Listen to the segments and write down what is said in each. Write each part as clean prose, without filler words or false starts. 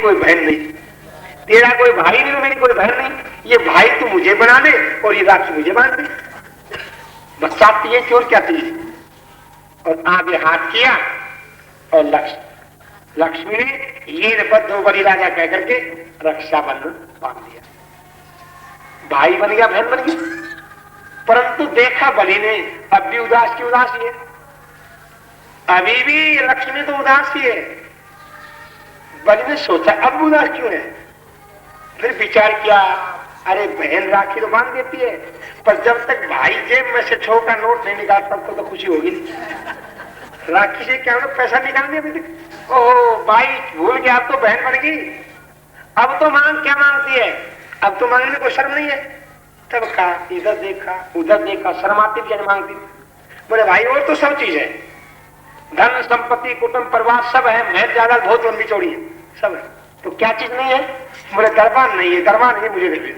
कोई बहन नहीं, तेरा कोई भाई नहीं, मेरी कोई बहन नहीं, ये भाई तू मुझे बना दे और ये राखी मुझे बांध दे, बस साथ ये चोर क्या थी। और आगे हाथ किया और लक्ष्मी ने ये बद्ध बड़ी राजा कह करके रक्षा बंधन बांध दिया। भाई बन गया, बहन बन गई। परंतु देखा बलि ने अब भी उदास की उदासी है, अभी भी लक्ष्मी तो उदास ही है। बलि ने सोचा अब उदास क्यों है, फिर विचार किया अरे बहन राखी तो बांध देती है, पर जब तक भाई जेब में से 100 का नोट नहीं निकाल सकता तो खुशी होगी नहीं। राखी से क्या पैसा निकाल दिया अभी तक। ओहो भाई भूल गया, अब तो बहन बन गई, अब तो मांग क्या मांगती है, अब तो मांगने को शर्म नहीं है। तब कहा इधर देखा उधर देखा, शर्माती भी मांगती। बोले भाई और तो सब चीज है, धन संपत्ति कुटुंब परिवार सब है, महल ज्यादा बहुत लंबी चौड़ी है, सब है, तो क्या चीज नहीं है। बोले दरबार नहीं है, दरबार नहीं मुझे दे दे,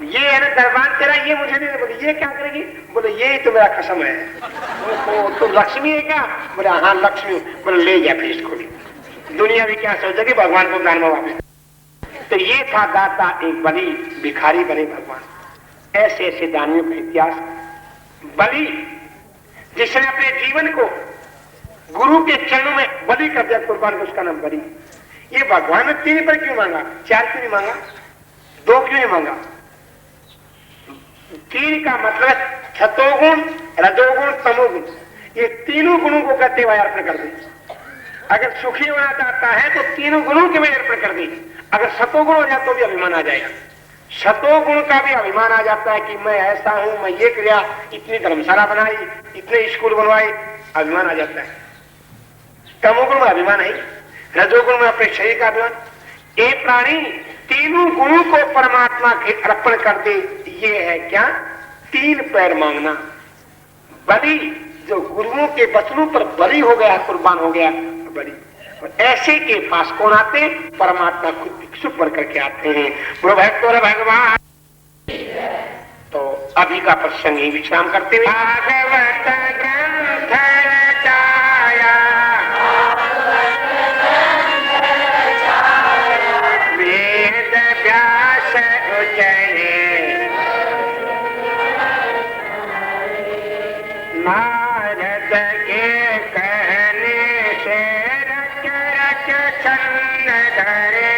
ये है ना दरबार तेरा, ये मुझे दे दे। बोले ये क्या करेगी, बोले ये तो मेरा कसम है। तो लक्ष्मी है क्या, बोले हाँ लक्ष्मी। बोले ले जा फिर इसको भी, दुनिया भी क्या सोचेगी भगवान को दान में वापस। तो ये था दाता एक बलि, भिखारी बने भगवान। ऐसे ऐसे दानियों का इतिहास। बलि जिसने अपने जीवन को गुरु के चरणों में बलि कर दिया, कुर्बान को, उसका नाम बलि। ये भगवान ने 3 पर क्यों मांगा, 4 क्यों नहीं मांगा, 2 क्यों नहीं मांगा। 3 का मतलब सतोगुण रजोगुण तमोगुण, ये तीनों गुणों को कहते हुए अर्पण कर दे। अगर सुखी होना चाहता है तो तीनों गुणों के में अर्पण कर दे। अगर सतोगुण हो जाए तो भी अभिमान आ जाएगा। सतोगुण का भी अभिमान आ जाता है कि मैं ऐसा हूं, मैं ये किया, इतनी धर्मशाला बनाई, इतने स्कूल बनवाए, अभिमान आ जाता है। तमोगुण में अभिमान है, रजोगुण में अपने शरीर का अभिमान। एक प्राणी तीनों गुणों को परमात्मा के अर्पण कर दे, ये है क्या 3 पैर मांगना। बलि जो गुरुओं के वचनों पर बलि हो गया, कुर्बान हो गया बलि। और ऐसे के पास कौन आते, परमात्मा खुद भिक्षुक बन करके आते हैं। बोलो भगवान। तो अभी का प्रसंग ही विश्राम करते हुए भागवत ग्रंथ रचाया, वेद व्यास उचरे, नारद के कहने से रच रच छंद धरे,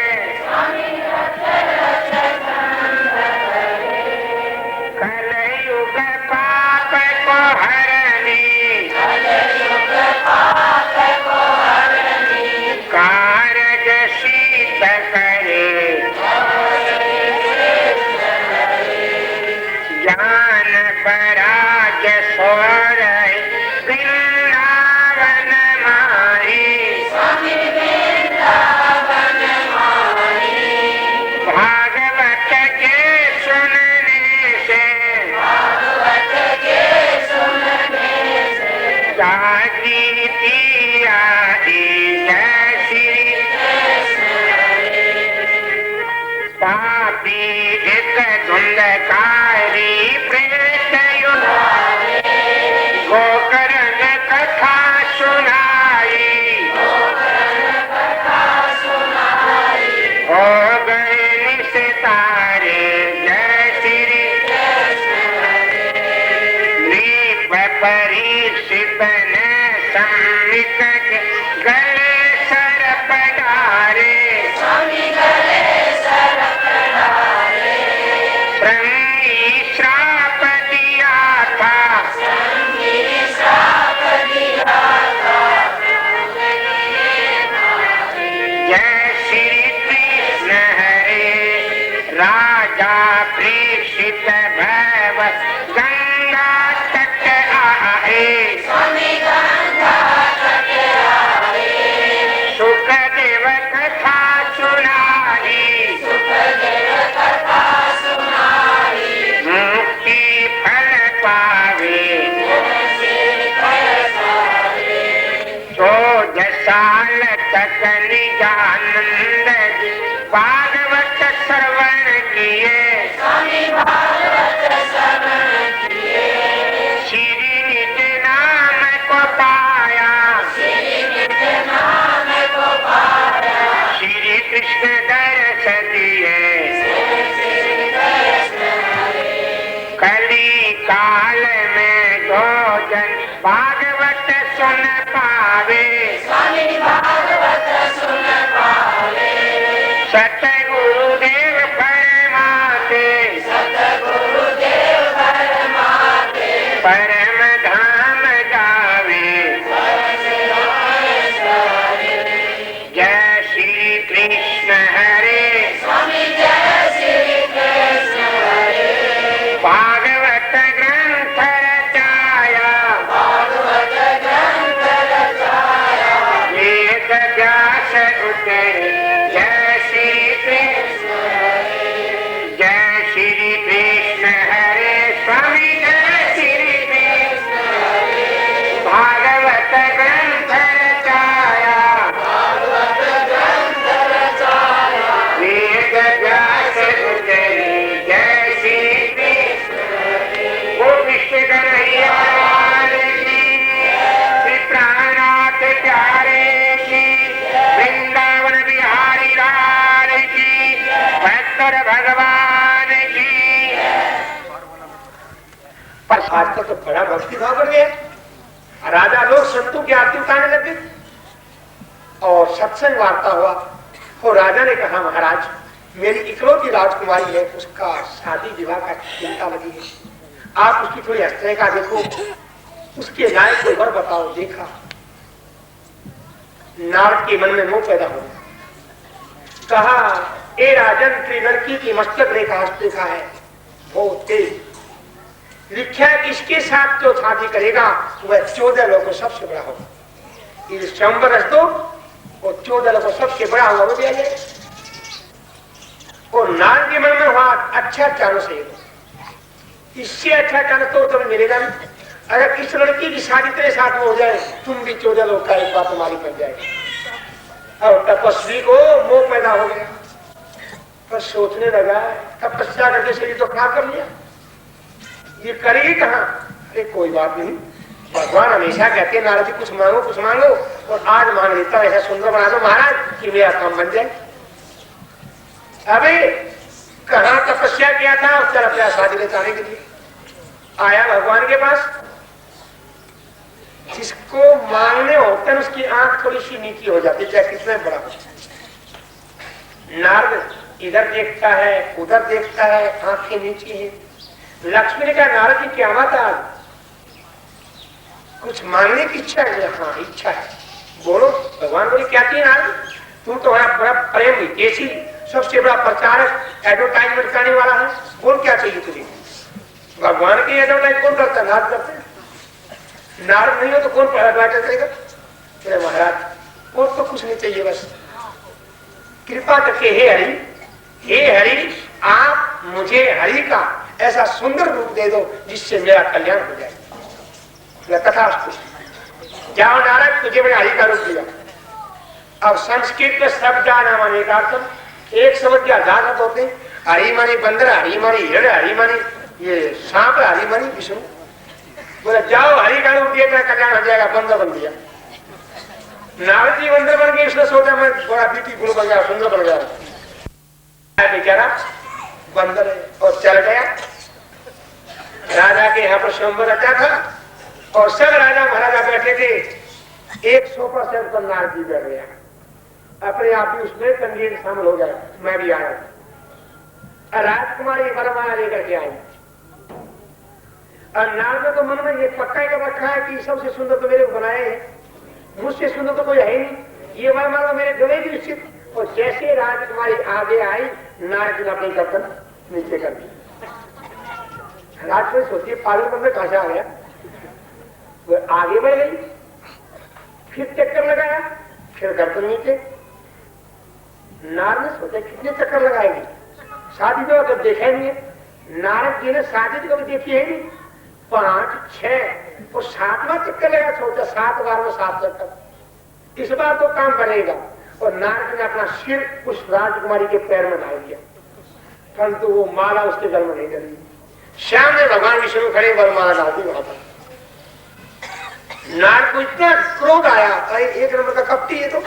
कलयुग पाप को हरनी, कारज सिद्ध करे, ज्ञान पराग सोर वृंदावन माही, भागवत के सुनने से जागृति आई जय पापी एक धुंधकारी प्रेत युग, गोकर्ण कथा सुनाई, हो गए निस्तारे जय श्री, नीप परीक्षित ने सम्मिक गले सर्प डारे, श्राप दिया था, जय श्री कृष्ण हरे, राजा परीक्षित भैव गंगा तट आए, सुखदेव कथा सुनाई, मुक्ति फल पावे, 14 साल तक निजानंद जी भागवत श्रवण किए, श्री निज नाम को पाया, काल में जो जन भागवत सुन पावे, स्वामी भागवत सुन पावे, सतगुरुदेव फरमाते, सतगुरुदेव फरमाते, परम धाम जावे, जय श्री कृष्ण हरे, स्वामी जय श्री कृष्ण हरे, भागवत ग्रंथ रचाया, भागवत ग्रंथ रचाया, वेद व्यास उतरे, जय श्री कृष्ण, जय श्री कृष्ण हरे, स्वामी जय श्री कृष्ण, भागवत ग्रंथ रचाया, भागवत ग्रंथ रचाया, वेद व्यास उतरे, जय श्री कृष्ण, वो विश्व कन्हैया लाल की, श्री प्राणनाथ प्यारे की, वृंदावन बिहारी लाल की, भक्तर भगवान की। पर आजकल तो बड़ा भक्ति भाव बढ़ गया, राजा लोग संतों की आरती उतारने लगे और सत्संग वार्ता हुआ। और राजा ने कहा, महाराज मेरी इकलौती राजकुमारी है, उसका शादी विवाह का चिंता लगी है, आप उसकी थोड़ी हस्तरेखा देखो, उसके लायक कोई वर बताओ। देखा, नारद के मन में मोह पैदा हो गया। कहा, ए राजन, तेरी लड़की की मस्तक रेखा हस्तरेखा है बहुत तेज, लिखा है इसके साथ जो शादी करेगा वह 14 लोगों सबसे बड़ा होगा। ये संवर रख दो और 14 लोगों सबसे बड़ा होगा, वो भी आ जाए। और नारद के मन में हुआ, अच्छा चांस है, इससे अच्छा चांस तो तुम्हें मिलेगा नहीं। अगर इस लड़की की शादी तेरे साथ हो जाए, तुम भी 14 लोग का एक बात तुम्हारी बन जाएगी। और तपस्वी को मोह पैदा हो गया, पर सोचने लगा, तपस्या करके शरीर तो खराब कर लिया, ये करेगी कहाँ। अरे कोई बात नहीं, भगवान हमेशा कहते हैं नारद जी कुछ मांगो, और आज मांग लेता ऐसा सुंदर बना दो महाराज कि मेरा काम बन जाए। अबे कहाँ तपस्या किया था, उस तरफ शादी ले जाने के लिए आया भगवान के पास। जिसको मांगने होते हैं उसकी आंख थोड़ी सी नीची हो जाती, चाहे कितना बड़ा हो। नारद इधर देखता है, उधर देखता है, आंखें नीची है। लक्ष्मी ने कहा, नारद जी क्या बात है, आज कुछ मांगने की इच्छा है? हाँ इच्छा है, बोलो। भगवान बोले, क्या थी नारद, तू तो बड़ा प्रेम विदेशी, सबसे बड़ा प्रचारक, एडवर्टाइजमेंट करने वाला है, बोल क्या चाहिए तुझे। भगवान की एडवर्टाइज कौन करता है? नारद करते हैं। नारद नहीं हो तो कौन एडवर्टाइज करेगा? अरे महाराज और तो कुछ नहीं चाहिए, बस कृपा करके हे हरि आप मुझे हरि का ऐसा सुंदर रूप दे दो जिससे मेरा कल्याण हो जाए। तथास्तु, जाओ नारद, तुझे मैंने हरि का रूप दिया। अब संस्कृत में शब्द आना माने का अर्थ एक समझ गया, दान होते हरि मानी बंदर, हरि मानी हिरण, हरि मानी ये सांप, हरि मानी विष्णु। बोला जाओ हरि का रूप दिया, कल्याण हो जाएगा। बंदर बन गया, नारद जी बंदर बन गए। इसने सोचा मैं बड़ा ब्यूटीफुल बन गया, सुंदर बन गया। बेचारा बंदर है और चल गया। राजा के यहाँ पर स्वयंवर रचा था और सब राजा महाराजा बैठे थे। 100% पर नारद जी बैठ गया, अपने आप ही उसमें संगीत शामिल हो गया। मैं भी आया, राजकुमारी वरमाला लेकर के आई। और नारद ने तो मन में ये पक्का कर रखा है कि सबसे सुंदर तो मेरे को बनाए हैं, मुझसे सुंदर तो कोई है ही नहीं, ये वरमाला मेरे गले की निश्चित। और जैसे राजकुमारी आगे आई, नारद ने अपनी गर्दन नीचे कर दी। राजकुमारी सोचिए पागल बंदे कहां से आ गया, वो आगे बढ़ गई, फिर चक्कर लगाया, फिर गर्दन नीचे। नारद ने सोचा कितने चक्कर लगाएगी, शादी तो जब देखा नहीं है। नारद जी ने शादी तो कभी देखी है नहीं, 5, 6 और 7वां चक्कर लगा। सोचा 7 बार में 7 चक्कर, इस बार तो काम बनेगा। और नारद ने अपना सिर उस राजकुमारी के पैर में डाल दिया, परंतु वो माला उसके गल में नहीं डली। श्याम ने भगवान विष्णु खड़े वरमाला डाल दी वहां पर। नारद को इतना क्रोध आया, अरे एक नंबर का कपटी है, तो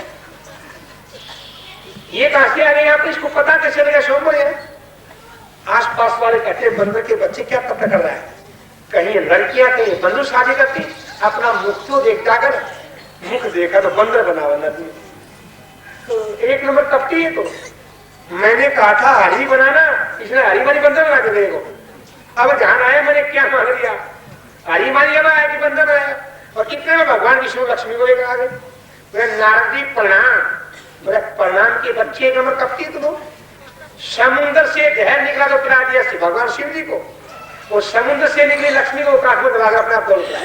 ये कहां से आ गए यहाँ पे, इसको पता कैसे लगा स्वयं है। आस पास वाले कहते बंदर के बच्चे क्या तब कर रहा है, कहीं लड़कियां कहीं बंधु शादी करती, अपना मुख तो देखता कर, मुख देखा तो बंदर बना बना दी। तो एक नंबर कपटी है। तो मैंने कहा था हरी बनाना, इसने हरी मारी बंदर बना के देखो। अब जहां आए मैंने क्या मान लिया, हरी मारी बनाया कि बंदर बनाया। और कितने में भगवान विष्णु लक्ष्मी को लेकर आ गए। नारद जी प्रणाम, बोले प्रणाम के बच्चे एक नंबर कपटी। तो समुद्र से जहर निकला तो पिला दिया भगवान शिव जी को, वो समुद्र से निकली लक्ष्मी को काट में दबा अपने आप दौड़ लिया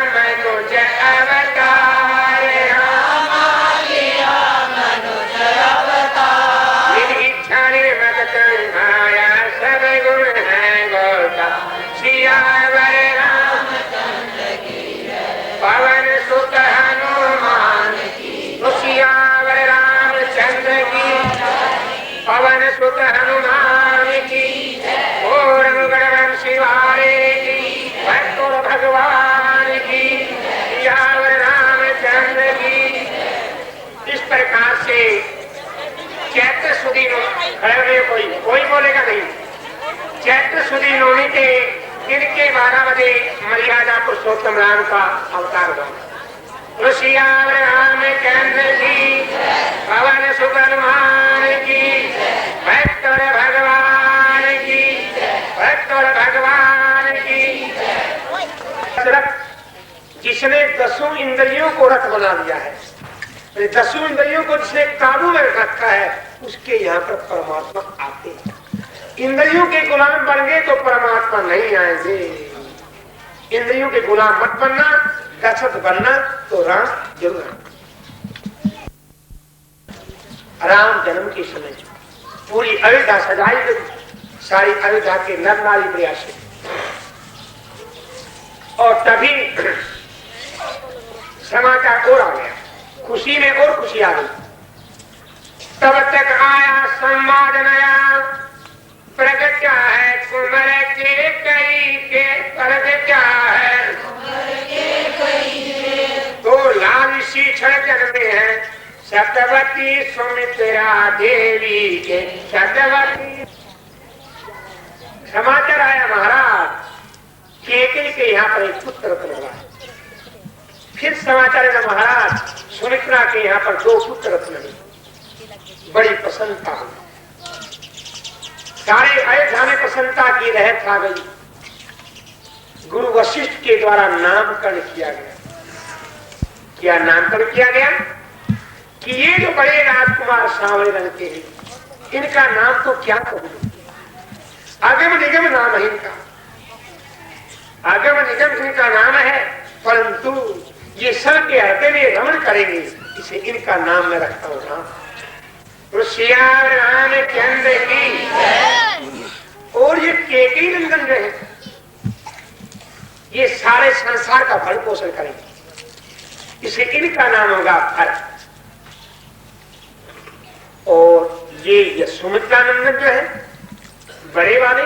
मनुज अवतार, लिया मनुज अवतार, इच्छा निर्मत माया सब गुण है गोता, सियावर रामचंद्र की पवन सुत हनुमान की, सियावर रामचंद्र की पवन सुत हनुमान की, और वंशी वाले की, भगवान की, सियावर रामचंद्र की। इस प्रकार से चैत्र सुदी खड़े कोई बोलेगा नहीं। चैत्र सुदी नौमी के दिन के 12 बजे मर्यादा पुरुषोत्तम राम का अवतार हुआ। सियावर रामचंद्र की, पवन सुत हनुमान की, भक्त और भगवान की, भक्त और भगवान की। जिसने 10 इंद्रियों को रथ बना दिया है, 10 इंद्रियों को जिसने काबू में रखा है, उसके यहाँ पर परमात्मा आते हैं। इंद्रियों के गुलाम बन गए तो परमात्मा नहीं आएंगे। इंद्रियों के गुलाम मत बनना, दशरथ बनना तो राम जरूर। राम जन्म के समय पूरी अयोध्या सजाई गई, सारी अयोध्या के नर नारी प्रयासी, और तभी समाचार और आ गया, खुशी में और खुशी आ गई। तब तक आया संवाद नया, प्रगट क्या है कुंवर के कई के, प्रगट क्या है तो लाल शीक्षण जन्मे हैं, सत्यवती सुमित्रा देवी के, सत्यवती। समाचार आया महाराज केकई के यहाँ पर एक पुत्र रत्न हुआ है। फिर समाचार है महाराज सुमित्रा के यहाँ पर 2 पुत्र रत्न हुए। बड़ी प्रसन्नता हुई, सारे अयोध्या में प्रसन्नता की लहर आ गई। गुरु वशिष्ठ के द्वारा नामकरण किया गया। क्या नामकरण किया गया कि ये जो बड़े राजकुमार सांवले रंग के हैं, इनका नाम तो क्या कहूं, अगम निगम नाम है इनका, आगम निगम इनका नाम है, परंतु ये सब के हृदय में रमण करेंगे, इसे इनका नाम मैं रखता हूं राम। सियावर रामचंद्र की। और ये केकई नंदन रहे, ये सारे संसार का भरण पोषण करेंगे, इसे इनका नाम होगा भरत। और ये सुमित्रानंदन जो है बड़े वाले,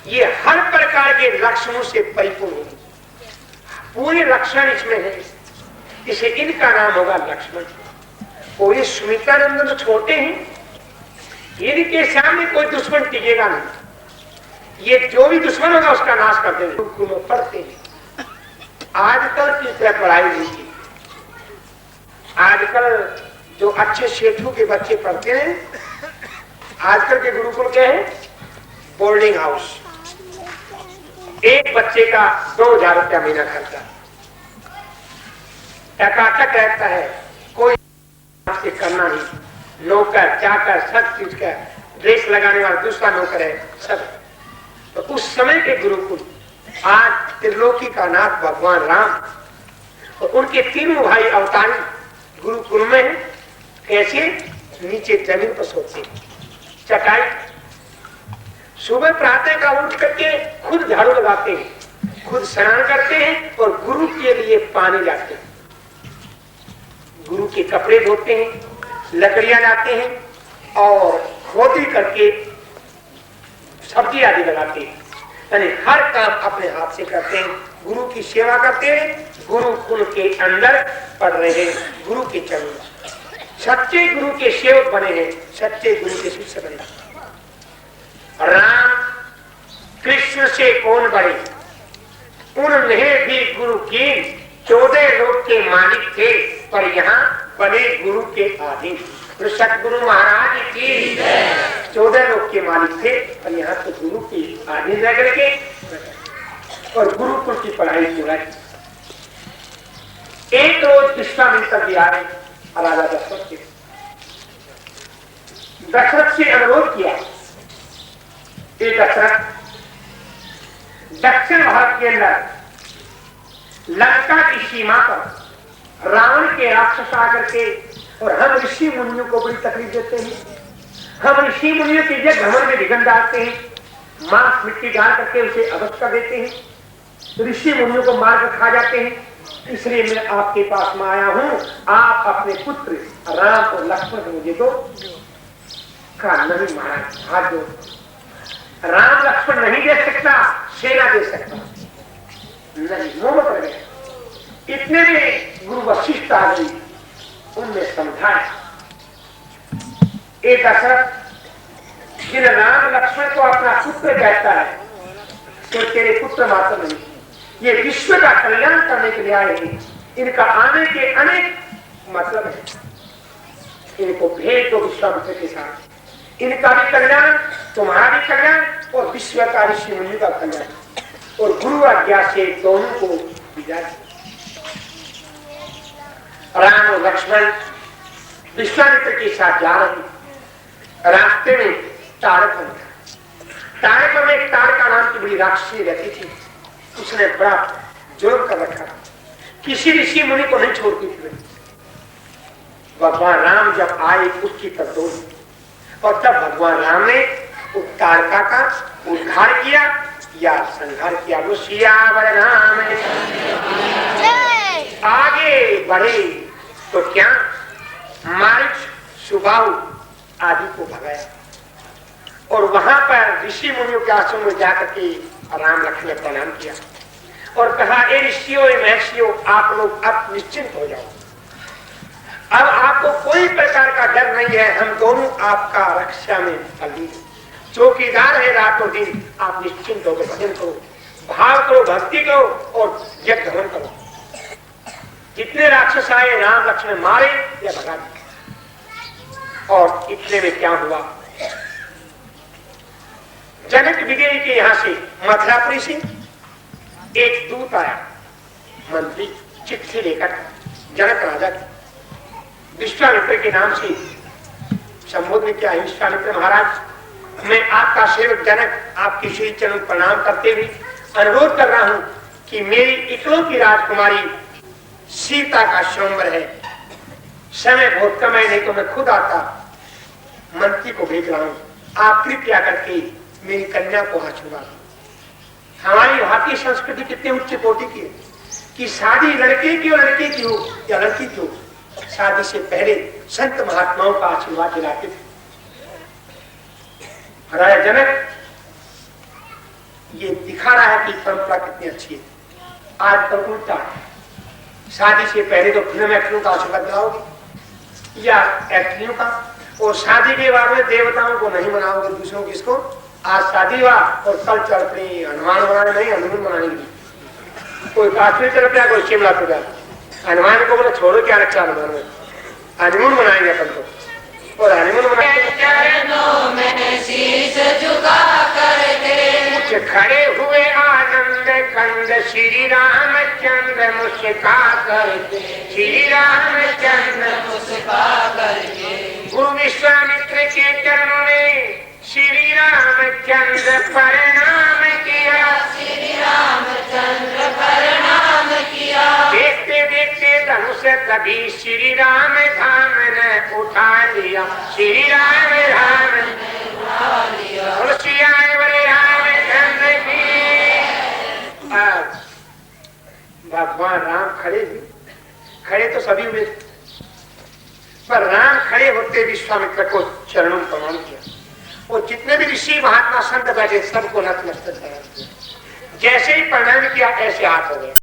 ये हर प्रकार के लक्षणों से परिपूर्ण होंगे, पूरे लक्षण इसमें है, इसे इनका नाम होगा लक्ष्मण। और ये सुमित्रानंदन तो छोटे हैं, इनके सामने कोई दुश्मन टिकेगा नहीं, ये जो भी दुश्मन होगा उसका नाश कर देंगे। गुरु पढ़ते हैं आजकल की तरह पढ़ाई नहीं की। आजकल जो अच्छे सेठों के बच्चे पढ़ते हैं, आजकल के गुरुकुल के हैं बोर्डिंग हाउस, एक बच्चे का 2000 रुपया महीना खर्चा, टकाटक रहता है, कोई से करना नहीं, नौकर चाकर सब चीज का ड्रेस लगाने वाला दूसरा नौकर है सब। तो उस समय के गुरुकुल, आज त्रिलोकी का नाथ भगवान राम और उनके तीनों भाई अवतारी गुरुकुल में कैसे नीचे जमीन पर सोते, चटाई, सुबह प्रातः का उठ करके खुद झाड़ू लगाते हैं, खुद स्नान करते हैं और गुरु के लिए पानी लाते हैं, गुरु के कपड़े धोते हैं, लकड़ियां लाते हैं और खोदी करके सब्जी आदि लगाते हैं, यानी हर काम अपने हाथ से करते हैं, गुरु की सेवा करते हैं, गुरुकुल के अंदर पढ़ रहे हैं, गुरु के चरणों, सच्चे गुरु के सेवक बने हैं, सच्चे गुरु के शिष्य बने। राम कृष्ण से कौन बड़े, उन्हें भी गुरु की 14 लोक के मालिक थे, पर यहाँ बने गुरु के अधीन। तो सतगुरु महाराज की 14 लोक के मालिक थे, पर यहाँ तो गुरु के अधीन रह करके और गुरुकुल की पढ़ाई पूरा। एक रोज विश्वामित्र जी आए राजा दशरथ के, दशरथ से अनुरोध किया, दशरथ दक्षिण भारत के अंदर लंका की सीमा पर रावण के राक्षस आकर के और हम ऋषि मुनियों को बड़ी तकलीफ देते हैं, हम ऋषि मुनियों के लिए भ्रमण में विघन डालते हैं, मांस मिट्टी डाल करके उसे अवश्य कर देते हैं, तो ऋषि मुनियों को मार कर खा जाते हैं। इसलिए मैं आपके पास में आया हूं, आप अपने पुत्र राम और लक्ष्मण को मुझे दो। कहा नहीं महाराज, हाथ दो, राम लक्ष्मण नहीं दे सकता, सेना दे सकता नहीं, मोह कर गया। इतने में गुरु वशिष्ठ आ गई, उनने समझाया, एक दशरथ जिन राम लक्ष्मण को अपना पुत्र कहता है, तो तेरे पुत्र मात्र नहीं, ये विश्व का कल्याण करने के लिए आए हैं, इनका आने के अनेक मतलब है, इनको भेज दो विश्वामित्र के साथ, इनका भी कल्याण, तुम्हारा भी कल्याण और विश्व का ऋषि मुनि का कल्याण, और गुरु आज्ञा से दोनों को विदाई। राम और लक्ष्मण विश्वामित्र के साथ जा रहे, रास्ते में तारक में एक तारका नाम की बड़ी राक्षसी रहती थी, उसने बड़ा जुर्म कर रखा, किसी ऋषि मुनि को नहीं छोड़ती थी। भगवान राम जब आए उसकी तरदोरी, और तब भगवान राम ने उस तारका का उद्धार किया या संहार किया। वो सियावर राम आगे बढ़े तो क्या मारिच सुबाहु आदि को भगाया, और वहां पर ऋषि मुनियों के आश्रम में जाकर के राम लक्ष्मण ने प्रणाम किया और कहा, ए ऋषियों महर्षियों, आप लोग अब निश्चिंत हो जाओ, अब आपको कोई प्रकार का डर नहीं है, हम दोनों आपका रक्षा में बंदी चौकीदार है रातों दिन, आप निश्चिंत होकर भजन करो, भाव करो, भक्ति करो और यज्ञ हवन करो। जितने राक्षस आए राम लक्ष्मण मारे या भगा दिए। और इतने में क्या हुआ, जनक विजय के यहां से मथुरापुरी से एक दूत आया, मंत्री चिट्ठी लेकर जनक राजा विश्वामित्र के नाम से संबोधन किया। विश्वामित्र महाराज, मैं आपका सेवक जनक आपकी श्री चरण प्रणाम करते हुए अनुरोध कर रहा हूं कि मेरी इकलौती राजकुमारी सीता का स्वयंवर है, समय बहुत कम है, नहीं तो मैं खुद आता, मंत्री को भेज रहा हूं, आप कृपया करके मेरी कन्या को आशीर्वाद। हमारी भारतीय संस्कृति कितनी उच्च कोटि की है कि शादी लड़के की और लड़के की हो या लड़की की हो, शादी से पहले संत महात्माओं का आशीर्वाद दिलाते थे। राजा जनक ये दिखा रहा है कि परंपरा कितनी अच्छी है। आज पर उल्टा शादी से पहले तो फिल्म एक्टरों का आशीर्वाद दिलाओगे या एक्ट्रियों का, और शादी के बाद में देवताओं को नहीं मनाओगे, दूसरों किसको। आज शादी हुआ और कल चल पड़ी हनुमान बनाने, नहीं हनुमान बनाने की। कोई काश्मीर चल गया, कोई शिमला चल गया, हनुमान को बोला छोड़ो क्या रखा हनुमान में, हनीमून मनाएंगे अपन तो। और हनीमून चरणों में शीश झुका करके कुछ खड़े हुए आनंद कंद श्री रामचंद्र मुस्का करके, श्री रामचंद्र मुस्का करके गुरु विश्वामित्र के चरणों में श्री रामचंद्र प्रणाम किया, श्री रामचंद्र प्रणाम किया। देखते देखते धनुष कभी श्री राम धाम ने उठा लिया, श्री राम धाम और श्री रामचंद्र की। भगवान राम खड़े तो सभी हुए, पर राम खड़े होते विश्वामित्र को चरणों में प्रणाम किया। और जितने भी ऋषि महात्मा संत बैठे सबको नतमस्तक किया। जैसे ही प्रणाम किया ऐसे हाथ हो गए।